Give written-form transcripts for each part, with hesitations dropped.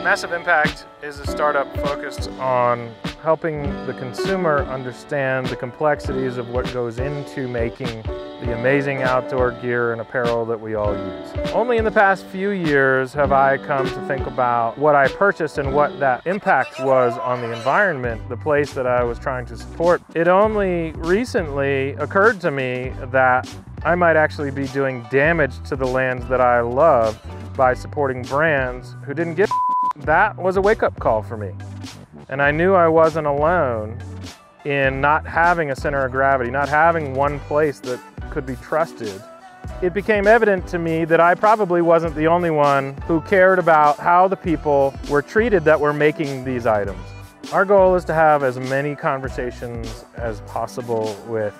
Massive Impact is a startup focused on helping the consumer understand the complexities of what goes into making the amazing outdoor gear and apparel that we all use. Only in the past few years have I come to think about what I purchased and what that impact was on the environment, the place that I was trying to support. It only recently occurred to me that I might actually be doing damage to the lands that I love by supporting brands who didn't give a. That was a wake-up call for me. And I knew I wasn't alone in not having a center of gravity, not having one place that could be trusted. It became evident to me that I probably wasn't the only one who cared about how the people were treated that were making these items. Our goal is to have as many conversations as possible with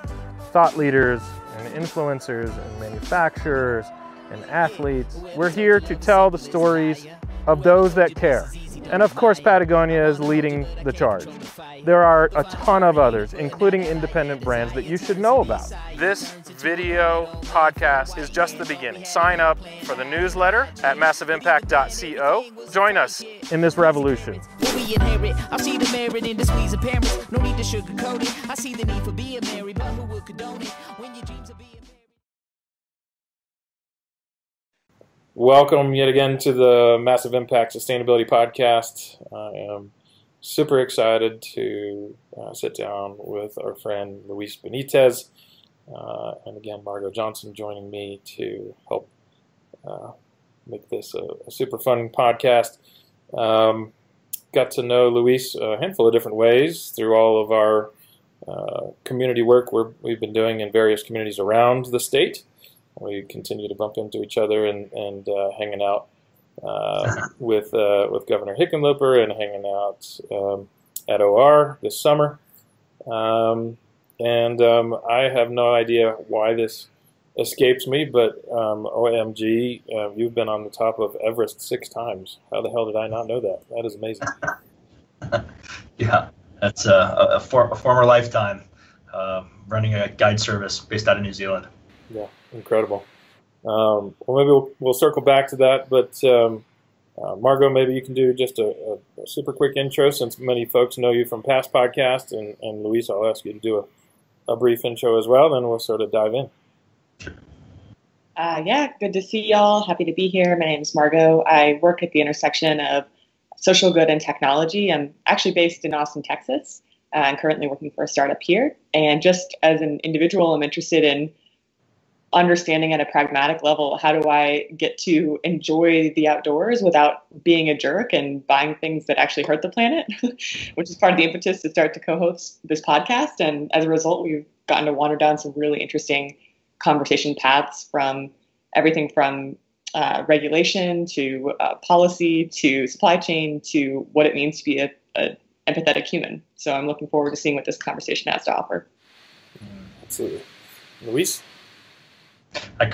thought leaders and influencers and manufacturers and athletes. We're here to tell the stories of those that care. And of course, Patagonia is leading the charge. There are a ton of others, including independent brands that you should know about. This video podcast is just the beginning. Sign up for the newsletter at massiveimpact.co. Join us in this revolution. I see the merit in the squeeze of parents. No need to sugarcoat it. I see the need for being married, but who will condone it when your dreams are being married? Welcome yet again to the Massive Impact Sustainability Podcast. I am super excited to sit down with our friend Luis Benitez, and again Margot Johnson joining me to help make this a super fun podcast. Got to know Luis a handful of different ways through all of our community work we've been doing in various communities around the state. We continue to bump into each other and hanging out with Governor Hickenlooper and hanging out at OR this summer. I have no idea why this escapes me, but OMG, you've been on the top of Everest 6 times. How the hell did I not know that? That is amazing. Yeah, that's a former lifetime running a guide service based out of New Zealand. Yeah, incredible. Well, maybe we'll circle back to that, but Margot, maybe you can do just a super quick intro since many folks know you from past podcasts, and Luis, I'll ask you to do a brief intro as well, then we'll sort of dive in. Sure. Yeah, good to see y'all. Happy to be here. My name is Margot. I work at the intersection of social good and technology. I'm actually based in Austin, Texas. I'm currently working for a startup here. And just as an individual, I'm interested in understanding at a pragmatic level, how do I get to enjoy the outdoors without being a jerk and buying things that actually hurt the planet, which is part of the impetus to start to co-host this podcast. And as a result, we've gotten to wander down some really interesting conversation paths from everything from regulation to policy to supply chain to what it means to be a empathetic human. So I'm looking forward to seeing what this conversation has to offer. Absolutely. Luis?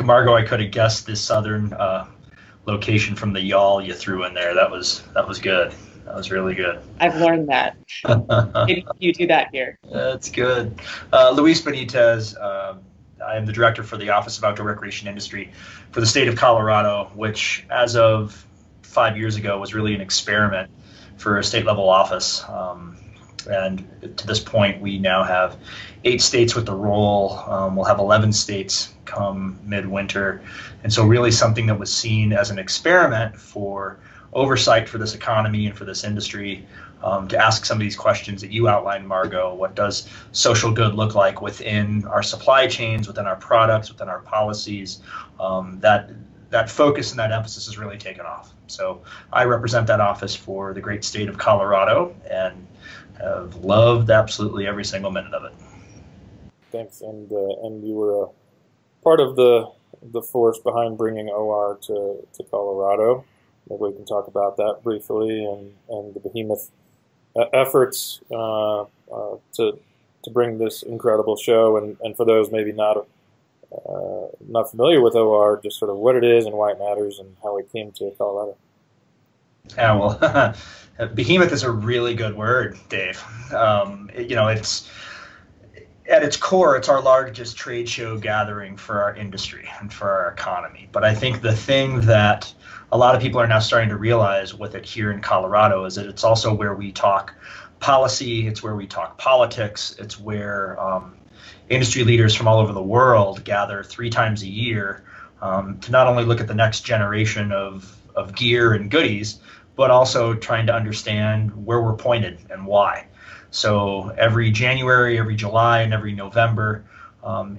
Margot, I could have guessed this southern location from the y'all you threw in there. That was good. That was really good. I've learned that. Maybe you do that here. That's good. Luis Benitez. I am the director for the Office of Outdoor Recreation Industry for the state of Colorado, which as of 5 years ago was really an experiment for a state level office. And to this point, we now have 8 states with the role. We'll have 11 states come midwinter. And so really something that was seen as an experiment for oversight for this economy and for this industry, to ask some of these questions that you outlined, Margot. What does social good look like within our supply chains, within our products, within our policies? That focus and that emphasis has really taken off. So I represent that office for the great state of Colorado and have loved absolutely every single minute of it. Thanks, and you were part of the force behind bringing OR to Colorado. Maybe we can talk about that briefly, and the behemoth efforts to bring this incredible show. And for those maybe not familiar with OR, just sort of what it is and why it matters and how it came to Colorado. Yeah, well, behemoth is a really good word, Dave. It's at its core, it's our largest trade show gathering for our industry and for our economy. But I think the thing that a lot of people are now starting to realize with it here in Colorado is that it's also where we talk policy, it's where we talk politics, it's where industry leaders from all over the world gather 3 times a year to not only look at the next generation of gear and goodies, but also trying to understand where we're pointed and why. So every January, every July, and every November,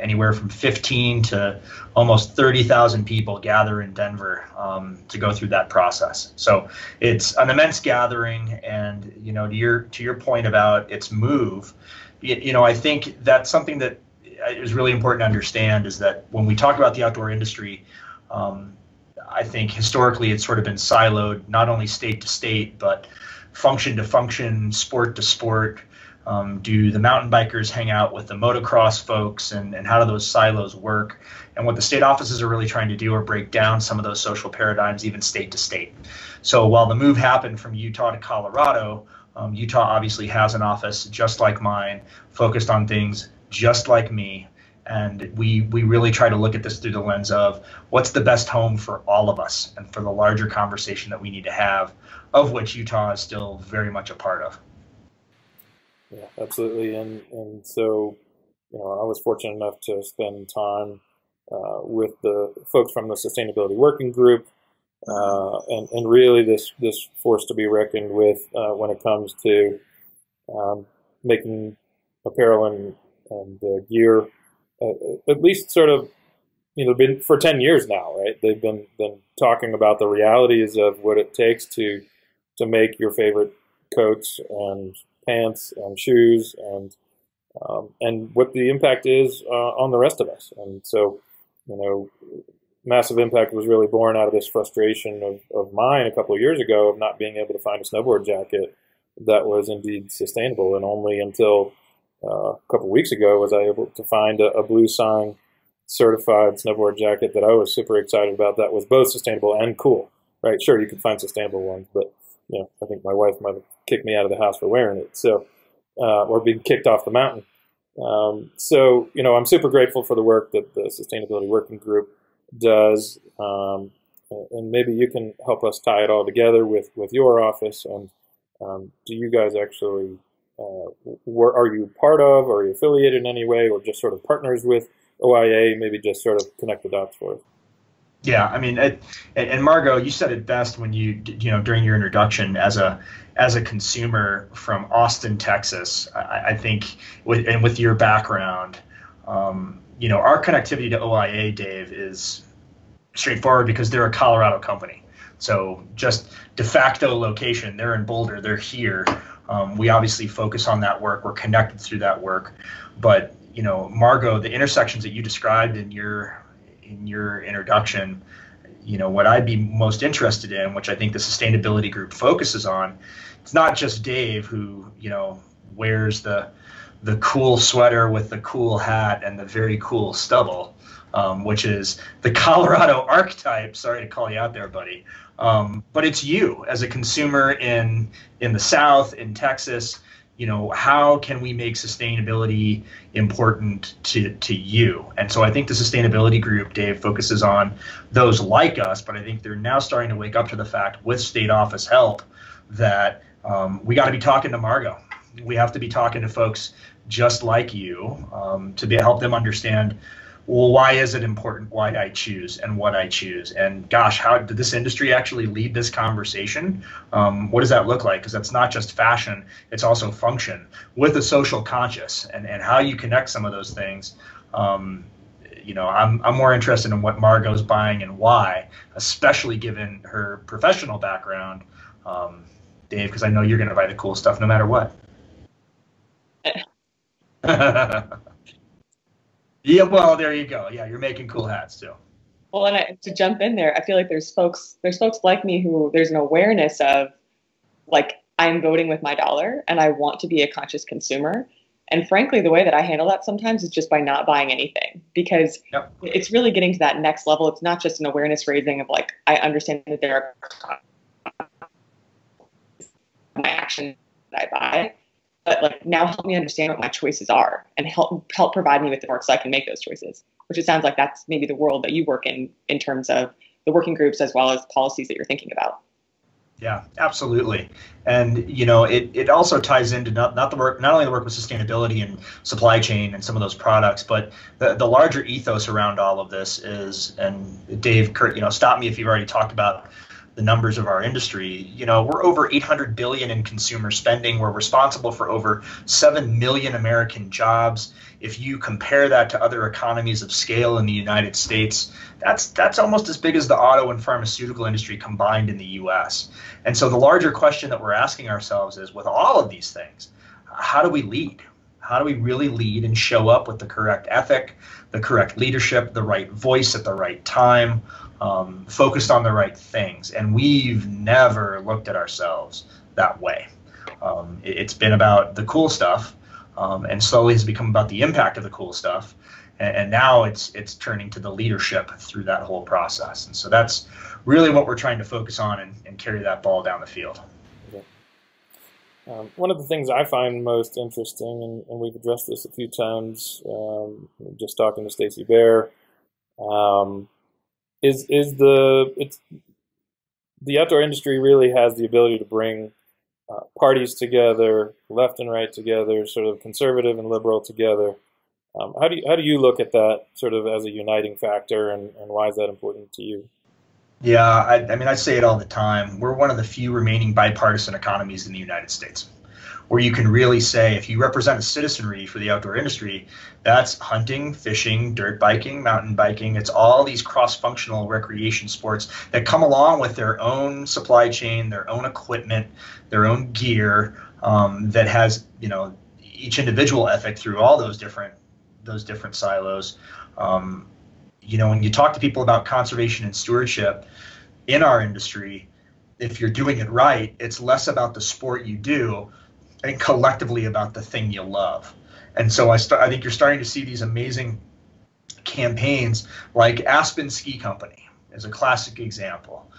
anywhere from 15 to almost 30,000 people gather in Denver to go through that process. So it's an immense gathering, and to your point about its move, I think that's something that is really important to understand is that when we talk about the outdoor industry, I think historically it's sort of been siloed, not only state to state, but function to function, sport to sport. Do the mountain bikers hang out with the motocross folks, and how do those silos work? And what the state offices are really trying to do are break down some of those social paradigms, even state to state. So while the move happened from Utah to Colorado, Utah obviously has an office just like mine, focused on things just like me. And we really try to look at this through the lens of what's the best home for all of us and for the larger conversation that we need to have, of which Utah is still very much a part of. Yeah, absolutely. And so, I was fortunate enough to spend time with the folks from the Sustainability Working Group, and really this force to be reckoned with when it comes to making apparel and gear, at least sort of, been for 10 years now, right? They've been talking about the realities of what it takes to make your favorite coats and pants and shoes and what the impact is on the rest of us. And so, Massive Impact was really born out of this frustration of mine a couple of years ago of not being able to find a snowboard jacket that was indeed sustainable. And only until a couple of weeks ago was I able to find a Blue Sign certified snowboard jacket that I was super excited about that was both sustainable and cool, right? Sure, you can find sustainable ones, but I think my wife might have kicked me out of the house for wearing it, so or being kicked off the mountain. So I'm super grateful for the work that the Sustainability Working Group does, and maybe you can help us tie it all together with your office. And do you guys actually are you part of, or are you affiliated in any way, or just sort of partners with OIA? Maybe just sort of connect the dots for us. Yeah, I mean, and Margot, you said it best when during your introduction as a consumer from Austin, Texas. I think with your background, our connectivity to OIA, Dave, is straightforward because they're a Colorado company. So just de facto location, they're in Boulder, they're here. We obviously focus on that work. We're connected through that work, but Margot, the intersections that you described in your introduction, what I'd be most interested in, which I think the sustainability group focuses on, it's not just Dave who, wears the cool sweater with the cool hat and the very cool stubble, which is the Colorado archetype. Sorry to call you out there, buddy. But it's you as a consumer in the South, in Texas. How can we make sustainability important to you? And so I think the sustainability group, Dave, focuses on those like us, but I think they're now starting to wake up to the fact, with state office help, that we got to be talking to Margot. We have to be talking to folks just like you to help them understand, well, why is it important why I choose and what I choose? And gosh, how did this industry actually lead this conversation? What does that look like? Because that's not just fashion, it's also function with a social conscious, and how you connect some of those things. I'm more interested in what Margot's buying and why, especially given her professional background, Dave, because I know you're going to buy the cool stuff no matter what. Yeah, well, there you go. Yeah, you're making cool hats too. Well, and to jump in there, I feel like there's folks like me who there's an awareness of, like, I'm voting with my dollar and I want to be a conscious consumer. And frankly, the way that I handle that sometimes is just by not buying anything, because it's really getting to that next level. It's not just an awareness raising of, like, I understand that there are my action that I buy, but, like, now help me understand what my choices are and help provide me with the work so I can make those choices, which it sounds like that's maybe the world that you work in terms of the working groups as well as policies that you're thinking about. Yeah, absolutely. And, it also ties into not only the work with sustainability and supply chain and some of those products, but the larger ethos around all of this is, and Dave, Kurt, stop me if you've already talked about the numbers of our industry. We're over 800 billion in consumer spending. We're responsible for over 7 million American jobs. If you compare that to other economies of scale in the United States, that's almost as big as the auto and pharmaceutical industry combined in the US. And so the larger question that we're asking ourselves is, with all of these things, how do we lead? How do we really lead and show up with the correct ethic, the correct leadership, the right voice at the right time, focused on the right things? And we've never looked at ourselves that way. It's been about the cool stuff, and slowly has become about the impact of the cool stuff. And now it's turning to the leadership through that whole process. And so that's really what we're trying to focus on and carry that ball down the field. Okay. One of the things I find most interesting, and we've addressed this a few times, just talking to Stacey Bear, is the outdoor industry really has the ability to bring parties together, left and right together, sort of conservative and liberal together. How do you look at that sort of as a uniting factor, and why is that important to you? Yeah, I say it all the time. We're one of the few remaining bipartisan economies in the United States, where you can really say, if you represent a citizenry for the outdoor industry, that's hunting, fishing, dirt biking, mountain biking. It's all these cross-functional recreation sports that come along with their own supply chain, their own equipment, their own gear, that has, each individual ethic through all those different silos. When you talk to people about conservation and stewardship in our industry, if you're doing it right, it's less about the sport you do and collectively about the thing you love. And so I think you're starting to see these amazing campaigns, like Aspen Ski Company is a classic example.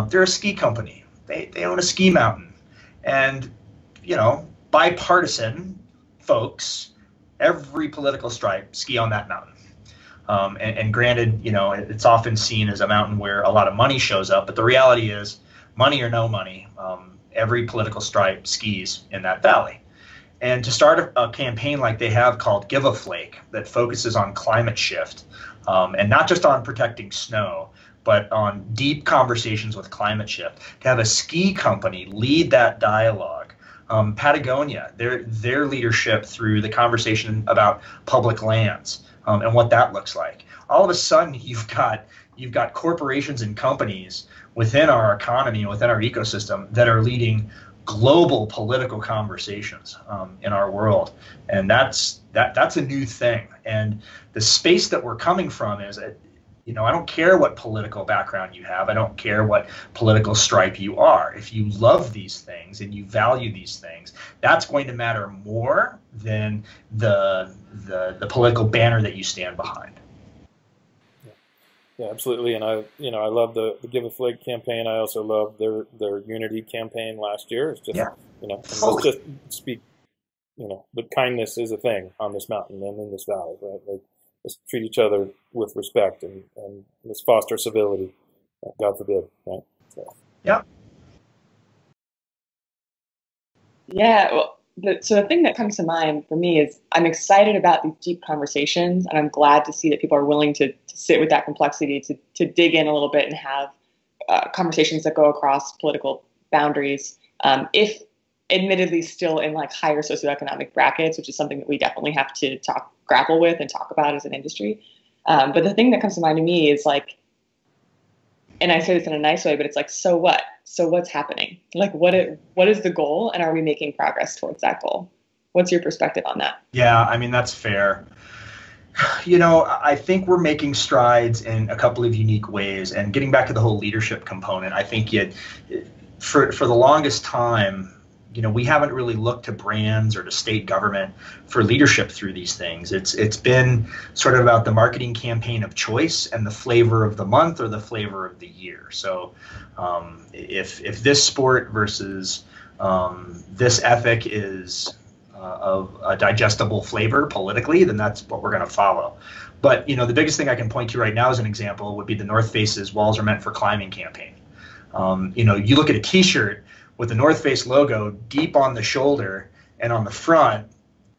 They're a ski company. They own a ski mountain. And, bipartisan folks, every political stripe, ski on that mountain. And granted, it's often seen as a mountain where a lot of money shows up, but the reality is, money or no money, every political stripe skis in that valley. And to start a campaign like they have called Give a Flake, that focuses on climate shift, and not just on protecting snow, but on deep conversations with climate shift, to have a ski company lead that dialogue. Patagonia, their leadership through the conversation about public lands, and what that looks like. All of a sudden, you've got corporations and companies within our economy, within our ecosystem, that are leading global political conversations in our world, and that's a new thing. And the space that we're coming from is, I don't care what political background you have. I don't care what political stripe you are. If you love these things and you value these things, that's going to matter more than the political banner that you stand behind. Yeah, absolutely. And I love the Give a Flake campaign. I also love their Unity campaign last year. It's just, let's just speak, that kindness is a thing on this mountain and in this valley, right? Let's treat each other with respect and let's foster civility. God forbid, right? So. Yeah. Yeah. Well, so the thing that comes to mind for me is I'm excited about these deep conversations, and I'm glad to see that people are willing to sit with that complexity, to dig in a little bit and have conversations that go across political boundaries. If admittedly still in like higher socioeconomic brackets, which is something that we definitely have to grapple with and talk about as an industry. But the thing that comes to mind to me is like, and I say this in a nice way, but it's like, so what? So what's happening? Like, what is the goal, and are we making progress towards that goal? What's your perspective on that? Yeah, that's fair. I think we're making strides in a couple of unique ways. And getting back to the whole leadership component, I think for the longest time, we haven't really looked to brands or to state government for leadership through these things. It's been sort of about the marketing campaign of choice and the flavor of the month or the flavor of the year. So if this sport versus this ethic is of a digestible flavor politically, then that's what we're going to follow. But the biggest thing I can point to right now as an example would be the North Face's "Walls Are Meant for Climbing" campaign. You look at a T-shirt with the North Face logo deep on the shoulder and on the front.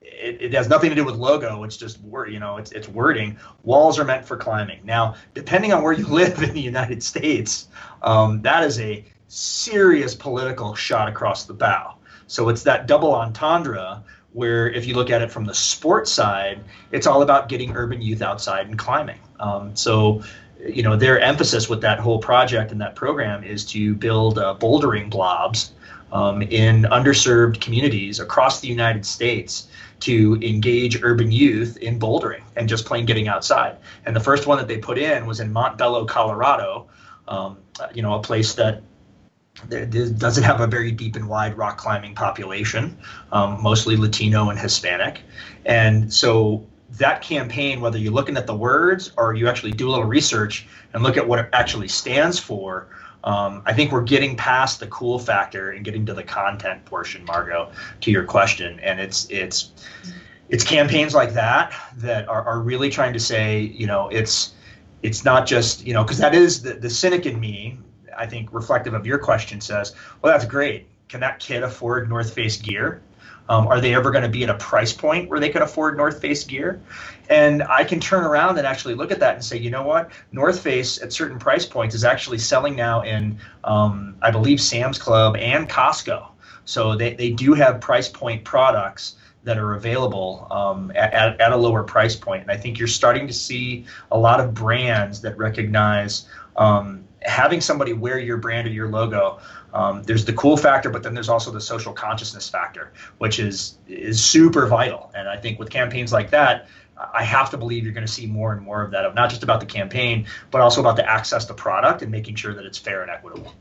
It has nothing to do with logo. It's just word. It's wording. Walls are meant for climbing. Now, depending on where you live in the United States, that is a serious political shot across the bow. So it's that double entendre where, if you look at it from the sports side, it's all about getting urban youth outside and climbing. Their emphasis with that whole project and that program is to build bouldering blobs in underserved communities across the United States to engage urban youth in bouldering and just plain getting outside. And the first one that they put in was in Montbello, Colorado, a place that doesn't have a very deep and wide rock climbing population, mostly Latino and Hispanic. And so that campaign, whether you're looking at the words or you actually do a little research and look at what it actually stands for, I think we're getting past the cool factor and getting to the content portion, Margot, to your question. And it's campaigns like that are really trying to say, it's not just, because that is the cynic in me, I think, reflective of your question, says, well, that's great. Can that kid afford North Face gear? Are they ever going to be at a price point where they can afford North Face gear? And I can turn around and actually look at that and say, you know what? North Face at certain price points is actually selling now in, I believe, Sam's Club and Costco. So they do have price point products that are available at a lower price point. And I think you're starting to see a lot of brands that recognize having somebody wear your brand or your logo. There's the cool factor, but then there's also the social consciousness factor, which is super vital. And I think with campaigns like that, I have to believe you're going to see more and more of that, of not just about the campaign, but also about the access to product and making sure that it's fair and equitable.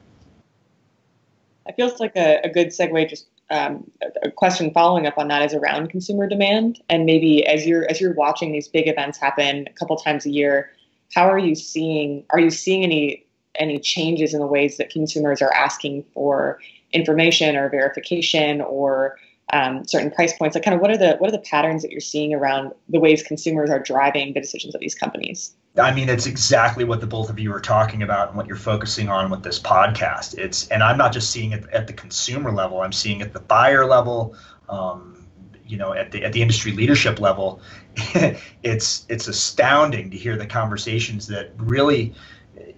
It feels like a good segue. Just a question following up on that is around consumer demand, and maybe as you're watching these big events happen a couple times a year, how are you seeing? Are you seeing any changes in the ways that consumers are asking for information or verification or certain price points? Like, kind of what are the patterns that you're seeing around the ways consumers are driving the decisions of these companies? I mean, it's exactly what the both of you are talking about and what you're focusing on with this podcast. And I'm not just seeing it at the consumer level. I'm seeing it at the buyer level, at the industry leadership level. It's astounding to hear the conversations that really,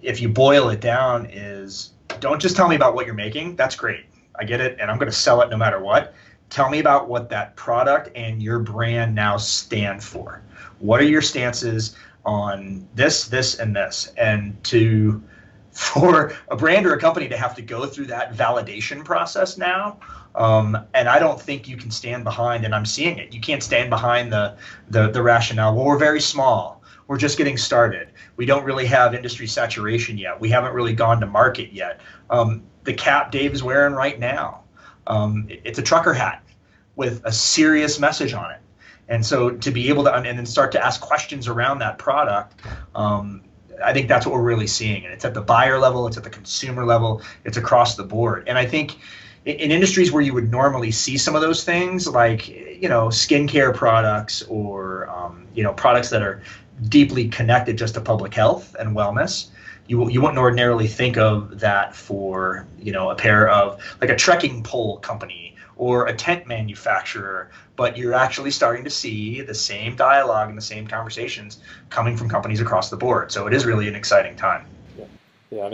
if you boil it down, is don't just tell me about what you're making. That's great. I get it. And I'm going to sell it no matter what. Tell me about what that product and your brand now stand for. What are your stances on this, and this? And for a brand or a company to have to go through that validation process now, and I don't think you can stand behind, and I'm seeing it, you can't stand behind the rationale. Well, we're very small. We're just getting started. We don't really have industry saturation yet. We haven't really gone to market yet. The cap Dave is wearing right now, it's a trucker hat with a serious message on it. And so to be able to and then start to ask questions around that product, I think that's what we're really seeing. And it's at the buyer level, it's at the consumer level, it's across the board. And I think in industries where you would normally see some of those things, like, skincare products or, products that are deeply connected just to public health and wellness, you wouldn't ordinarily think of that for, a pair of, like, a trekking pole company or a tent manufacturer, but you're actually starting to see the same dialogue and the same conversations coming from companies across the board. So it is really an exciting time. Yeah,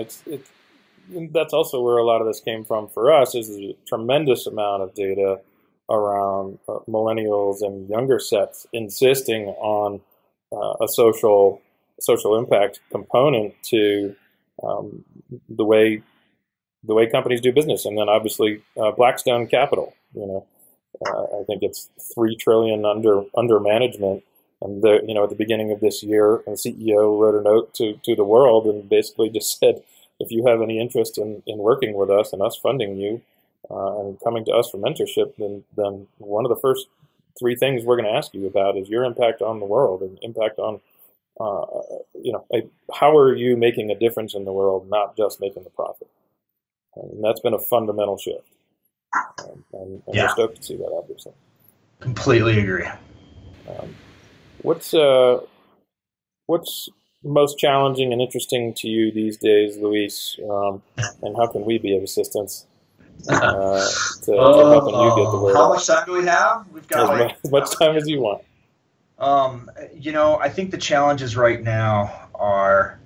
and that's also where a lot of this came from for us, is a tremendous amount of data around millennials and younger sets insisting on a social impact component to the way companies do business. And then obviously Blackstone Capital, I think it's $3 trillion under management. And at the beginning of this year, the CEO wrote a note to the world and basically just said, if you have any interest in working with us and us funding you and coming to us for mentorship, then one of the first 3 things we're going to ask you about is your impact on the world and impact on, how are you making a difference in the world, not just making a profit. And that's been a fundamental shift. And we're stoked to see that, obviously. Completely agree. Um, what's most challenging and interesting to you these days, Luis? And how can we be of assistance to helping you get the word how out? much time do we have? We've got as much time as you want. I think the challenges right now are,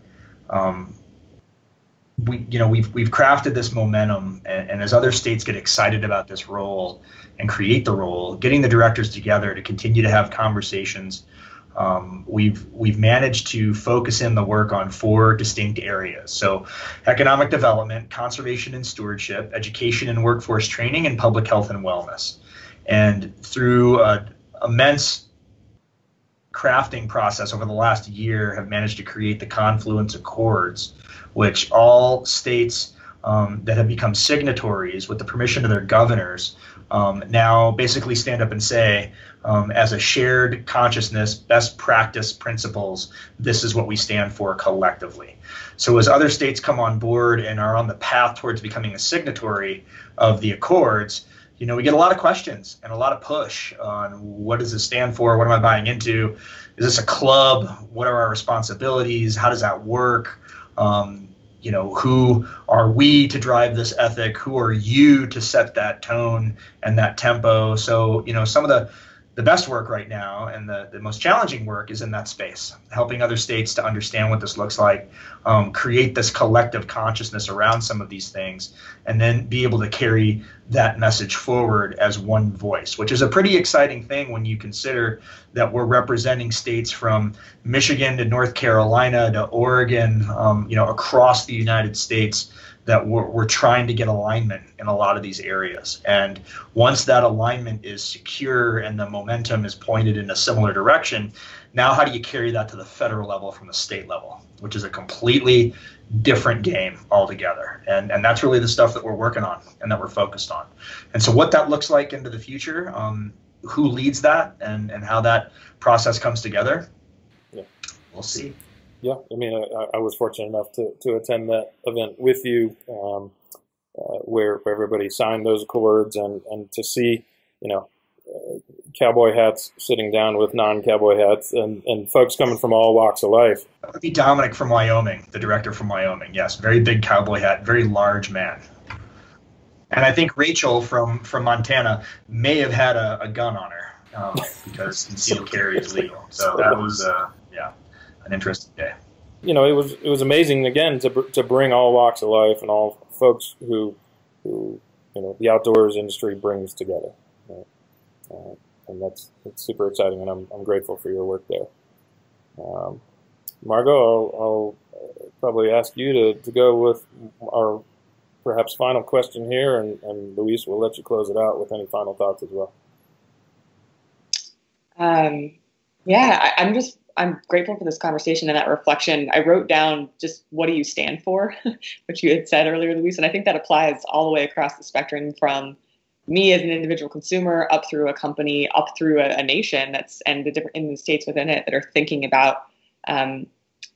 we've crafted this momentum, and as other states get excited about this role and create the role, getting the directors together to continue to have conversations. We've managed to focus in the work on 4 distinct areas. So economic development, conservation and stewardship, education and workforce training, and public health and wellness. And through an immense crafting process over the last year, have managed to create the Confluence Accords, which all states that have become signatories with the permission of their governors now basically stand up and say, as a shared consciousness, best practice principles, this is what we stand for collectively. So as other states come on board and are on the path towards becoming a signatory of the Accords, we get a lot of questions and a lot of push on what does this stand for? What am I buying into? Is this a club? What are our responsibilities? How does that work? Who are we to drive this ethic? Who are you to set that tone and that tempo? So, some of the best work right now and the most challenging work is in that space, helping other states to understand what this looks like, create this collective consciousness around some of these things, and then be able to carry that message forward as one voice, which is a pretty exciting thing when you consider that we're representing states from Michigan to North Carolina to Oregon, across the United States, that we're trying to get alignment in a lot of these areas. And once that alignment is secure and the momentum is pointed in a similar direction, now how do you carry that to the federal level from the state level, which is a completely different game altogether. And that's really the stuff that we're working on and that we're focused on. And so what that looks like into the future, who leads that and how that process comes together, we'll see. Yeah, I was fortunate enough to attend that event with you, where everybody signed those accords, and to see, cowboy hats sitting down with non-cowboy hats, and folks coming from all walks of life. That would be Dominic from Wyoming, the director from Wyoming. Yes, very big cowboy hat, very large man. And I think Rachel from Montana may have had a gun on her because concealed carry is legal. So that was an interesting day. It was amazing again to bring all walks of life and all folks who the outdoors industry brings together, and that's super exciting, and I'm grateful for your work there. Margot, I'll probably ask you to go with our perhaps final question here, and Luis will let you close it out with any final thoughts as well. I'm grateful for this conversation and that reflection. I wrote down just what do you stand for, which you had said earlier, Luis, and I think that applies all the way across the spectrum from me as an individual consumer up through a company, up through a nation and the different in the states within it that are thinking about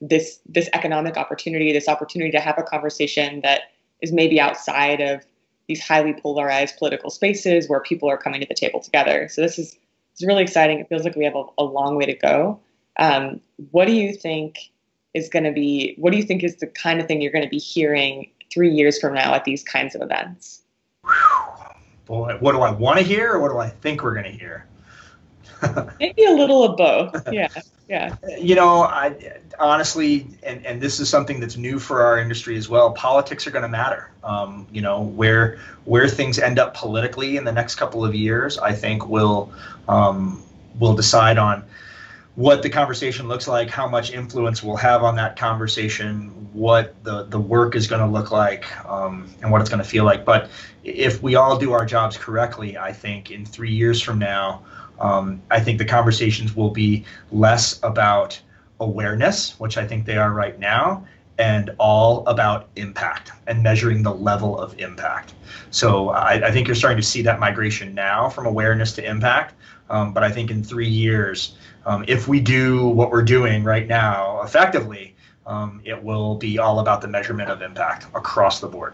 this economic opportunity, this opportunity to have a conversation that is maybe outside of these highly polarized political spaces where people are coming to the table together. So it's really exciting. It feels like we have a long way to go. What do you think is the kind of thing you're going to be hearing 3 years from now at these kinds of events? Boy, what do I want to hear, or what do I think we're going to hear? Maybe a little of both. Yeah. I honestly, and this is something that's new for our industry as well, politics are going to matter. Where things end up politically in the next couple of years, I think will decide on what the conversation looks like, how much influence we'll have on that conversation, what the work is going to look like, and what it's going to feel like. But if we all do our jobs correctly, I think in 3 years from now, I think the conversations will be less about awareness, which I think they are right now, and all about impact and measuring the level of impact. So I think you're starting to see that migration now from awareness to impact. But I think in 3 years, if we do what we're doing right now effectively, it will be all about the measurement of impact across the board.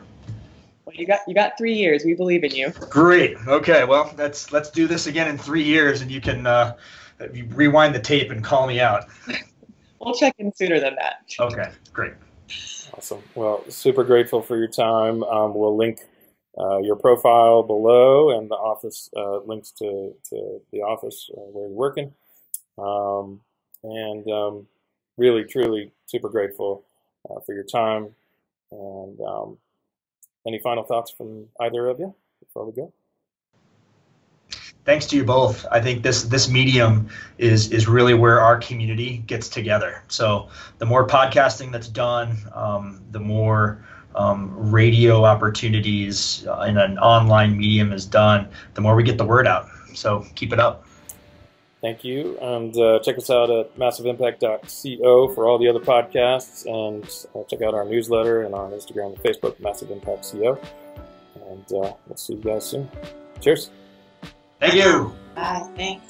Well, you got 3 years. We believe in you. Great. Okay. Well, let's do this again in 3 years, and you can rewind the tape and call me out. We'll check in sooner than that. Okay. Great. Awesome. Well, super grateful for your time. We'll link your profile below, and the office links to the office where you're working. Really, truly super grateful for your time. And any final thoughts from either of you before we go? Thanks to you both. I think this medium is really where our community gets together. So the more podcasting that's done, the more radio opportunities in an online medium is done, the more we get the word out. So keep it up. Thank you. And check us out at massiveimpact.co for all the other podcasts, and check out our newsletter and on Instagram and Facebook, Massive Impact CO. And we'll see you guys soon. Cheers. Thank you. Bye. Thanks.